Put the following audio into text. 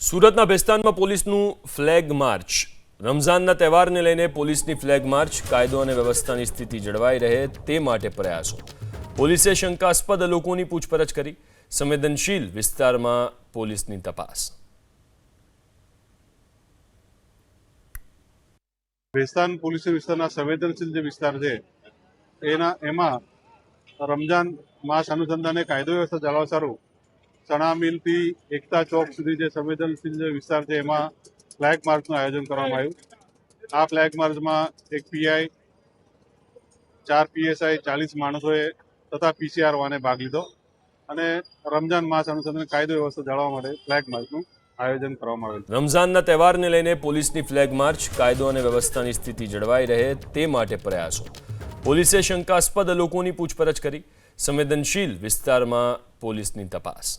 સુરતના ભેસ્તાનમાં પોલીસનું flag March રમઝાનના તહેવારને લઈને પોલીસની ફ્લેગ માર્ચ કાયદો અને વ્યવસ્થાની સ્થિતિ જળવાઈ રહે તે માટે પ્રયાસો પોલીસે શંકાસ્પદ લોકોની પૂછપરછ કરી સંવેદનશીલ વિસ્તારમાં પોલીસની તપાસ ભેસ્તાન પોલીસ વિસ્તારના સંવેદનશીલ જે વિસ્તાર છે એમાં રમજાન માસ અનુસંધાને કાયદો વ્યવસ્થા જાળવવા સારું ચણા મિલથી એકતા ચોક સુધી જે સંવેદનશીલ જે વિસ્તાર છે એમાં ફ્લેગ માર્ચનું આયોજન કરવામાં આવ્યું। આ ફ્લેગ માર્ચમાં એક પીઆઈ, 4 પીએસઆઈ, 40 માણસોએ તથા પીસીઆર વાને ભાગ લીધો અને રમજાન માસ અનુસંધાને કાયદો વ્યવસ્થા જાળવવા માટે ફ્લેગ માર્ચનું આયોજન કરવામાં આવેલું। રમઝાનના તહેવારને લઈને પોલીસની ફ્લેગ માર્ચ કાયદો અને વ્યવસ્થાની સ્થિતિ જળવાઈ રહે તે માટે પ્રયાસો પોલીસે શંકાસ્પદ લોકોની પૂછપરછ કરી સંવેદનશીલ વિસ્તારમાં પોલીસની તપાસ।